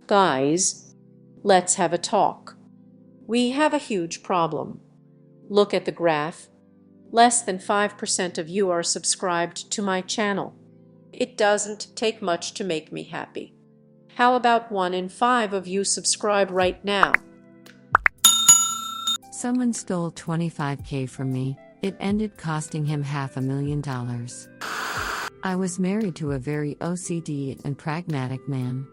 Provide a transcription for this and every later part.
Guys, let's have a talk. We have a huge problem. Look at the graph. Less than 5% of you are subscribed to my channel. It doesn't take much to make me happy. How about 1 in 5 of you subscribe right now? Someone stole $25K from me. It ended costing him $500,000. I was married to a very OCD and pragmatic man.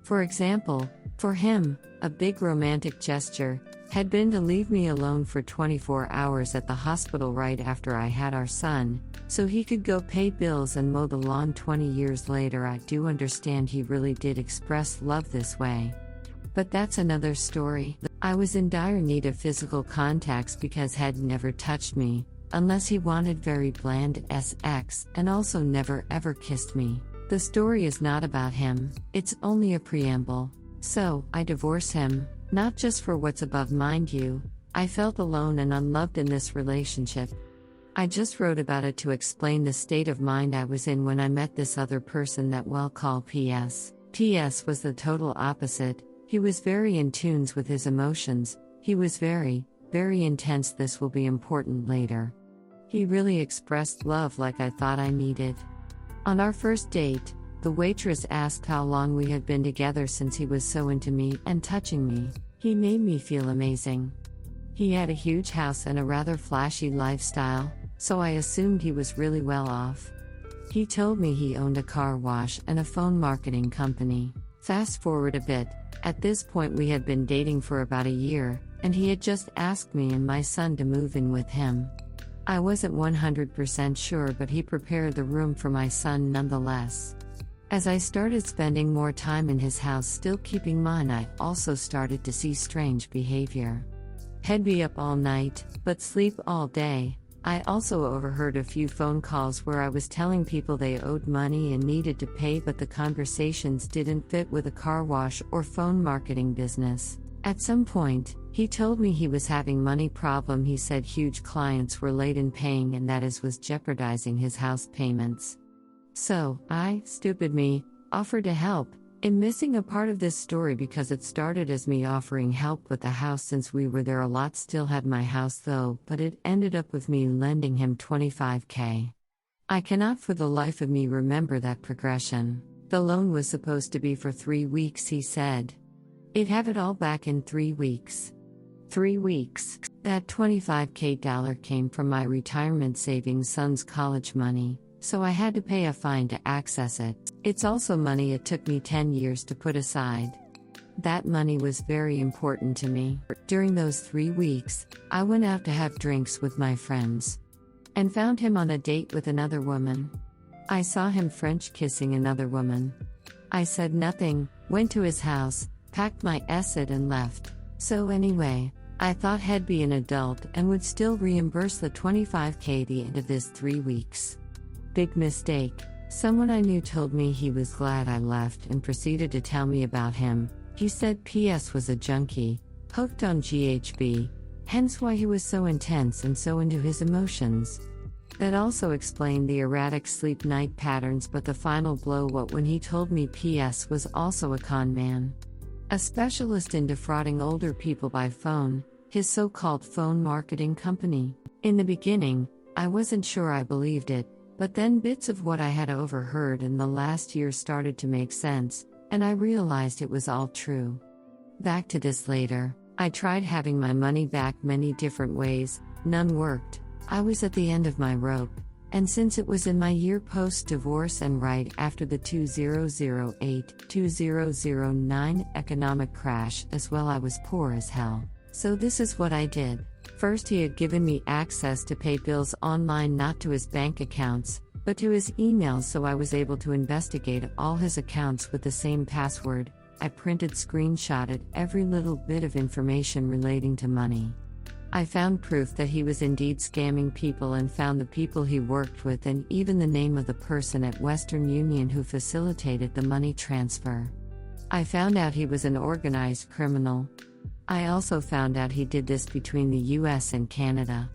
For example, for him, a big romantic gesture had been to leave me alone for 24 hours at the hospital right after I had our son, so he could go pay bills and mow the lawn. 20 years later, I do understand he really did express love this way. But that's another story. I was in dire need of physical contacts because had never touched me, unless he wanted very bland sex, and also never ever kissed me. The story is not about him, it's only a preamble. So, I divorced him, not just for what's above, mind you. I felt alone and unloved in this relationship. I just wrote about it to explain the state of mind I was in when I met this other person that we'll call PS. PS was the total opposite. He was very in tune with his emotions. He was very, very intense. This will be important later. He really expressed love like I thought I needed. On our first date, the waitress asked how long we had been together since he was so into me and touching me. He made me feel amazing. He had a huge house and a rather flashy lifestyle, so I assumed he was really well off. He told me he owned a car wash and a phone marketing company. Fast forward a bit, at this point we had been dating for about a year, and he had just asked me and my son to move in with him. I wasn't 100% sure, but he prepared the room for my son nonetheless. As I started spending more time in his house, still keeping mine, I also started to see strange behavior. He'd be up all night, but sleep all day. I also overheard a few phone calls where I was telling people they owed money and needed to pay, but the conversations didn't fit with a car wash or phone marketing business. At some point, he told me he was having money problem. He said huge clients were late in paying and that was jeopardizing his house payments. So, I, stupid me, offered to help. I'm missing a part of this story because it started as me offering help with the house since we were there a lot. Still had my house though, but it ended up with me lending him $25K. I cannot for the life of me remember that progression. The loan was supposed to be for 3 weeks, he said. I'd have it all back in 3 weeks. 3 weeks. That $25K came from my retirement savings, son's college money, so I had to pay a fine to access it. It's also money it took me 10 years to put aside. That money was very important to me. During those 3 weeks, I went out to have drinks with my friends and found him on a date with another woman. I saw him French kissing another woman. I said nothing, went to his house, packed my asset and left. So anyway, I thought he'd be an adult and would still reimburse the $25K at the end of this 3 weeks. Big mistake. Someone I knew told me he was glad I left and proceeded to tell me about him. He said PS was a junkie, hooked on GHB, hence why he was so intense and so into his emotions. That also explained the erratic sleep night patterns, but the final blow was when he told me PS was also a con man. A specialist in defrauding older people by phone, his so-called phone marketing company. In the beginning, I wasn't sure I believed it, but then bits of what I had overheard in the last year started to make sense, and I realized it was all true. Back to this later. I tried having my money back many different ways, none worked. I was at the end of my rope, and since it was in my year post-divorce and right after the 2008-2009 economic crash as well, I was poor as hell. So this is what I did. First, he had given me access to pay bills online, not to his bank accounts, but to his emails, so I was able to investigate all his accounts with the same password. I printed, screenshotted every little bit of information relating to money. I found proof that he was indeed scamming people and found the people he worked with and even the name of the person at Western Union who facilitated the money transfer. I found out he was an organized criminal. I also found out he did this between the US and Canada.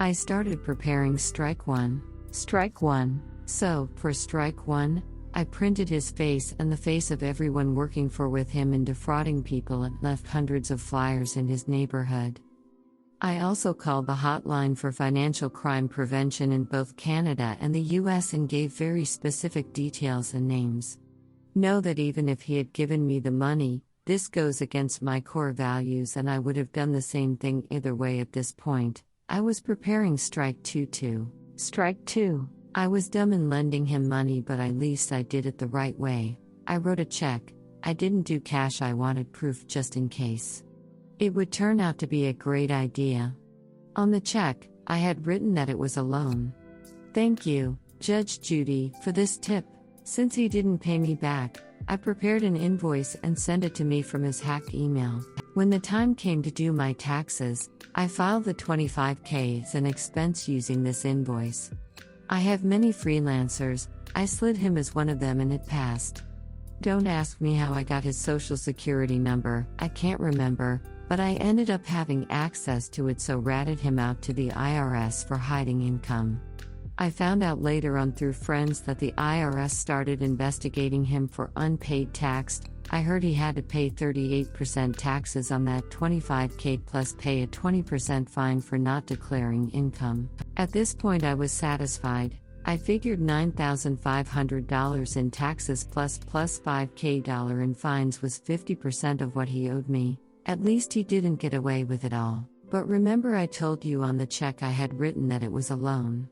I started preparing strike one. Strike one. So, for strike one, I printed his face and the face of everyone working with him in defrauding people and left hundreds of flyers in his neighborhood. I also called the hotline for financial crime prevention in both Canada and the US and gave very specific details and names. Know that even if he had given me the money, this goes against my core values and I would have done the same thing either way at this point. I was preparing strike 2 too. Strike 2. I was dumb in lending him money, but at least I did it the right way. I wrote a check. I didn't do cash, I wanted proof just in case. It would turn out to be a great idea. On the check, I had written that it was a loan. Thank you, Judge Judy, for this tip. Since he didn't pay me back, I prepared an invoice and sent it to me from his hacked email. When the time came to do my taxes, I filed the $25,000 as an expense using this invoice. I have many freelancers, I slid him as one of them and it passed. Don't ask me how I got his social security number, I can't remember, but I ended up having access to it, so ratted him out to the IRS for hiding income. I found out later on through friends that the IRS started investigating him for unpaid tax. I heard he had to pay 38% taxes on that $25,000 plus pay a 20% fine for not declaring income. At this point I was satisfied. I figured $9,500 in taxes plus $5,000 in fines was 50% of what he owed me. At least he didn't get away with it all. But remember I told you on the check I had written that it was a loan.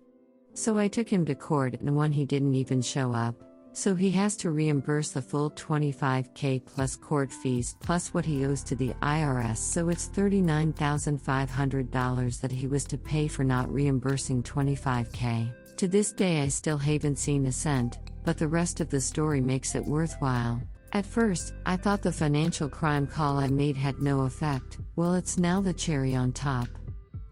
So I took him to court and won. He didn't even show up. So he has to reimburse the full $25,000 plus court fees plus what he owes to the IRS, so it's $39,500 that he was to pay for not reimbursing $25,000. To this day I still haven't seen a cent, but the rest of the story makes it worthwhile. At first, I thought the financial crime call I made had no effect. Well, it's now the cherry on top.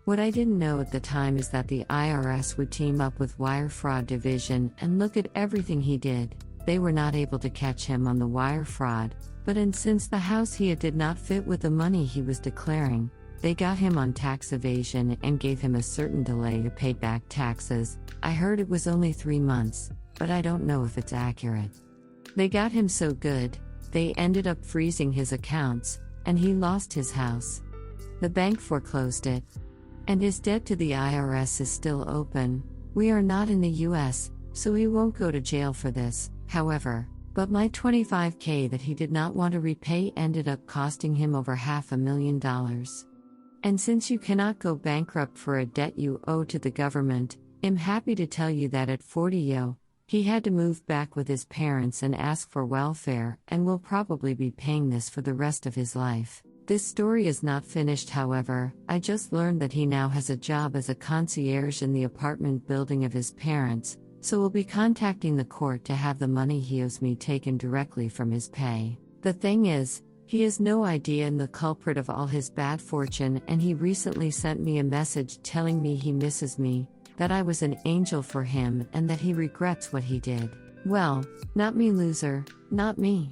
What I didn't know at the time is that the IRS would team up with Wire Fraud Division and look at everything he did. They were not able to catch him on the wire fraud, since the house he had did not fit with the money he was declaring, they got him on tax evasion and gave him a certain delay to pay back taxes. I heard it was only 3 months, but I don't know if it's accurate. They got him so good, they ended up freezing his accounts, and he lost his house. The bank foreclosed it. And his debt to the IRS is still open. We are not in the US, so he won't go to jail for this, however. But my $25,000 that he did not want to repay ended up costing him over $500,000. And since you cannot go bankrupt for a debt you owe to the government, I'm happy to tell you that at 40, he had to move back with his parents and ask for welfare, and will probably be paying this for the rest of his life. This story is not finished, however. I just learned that he now has a job as a concierge in the apartment building of his parents, so will be contacting the court to have the money he owes me taken directly from his pay. The thing is, he has no idea I'm the culprit of all his bad fortune, and he recently sent me a message telling me he misses me, that I was an angel for him, and that he regrets what he did. Well, not me, loser, not me.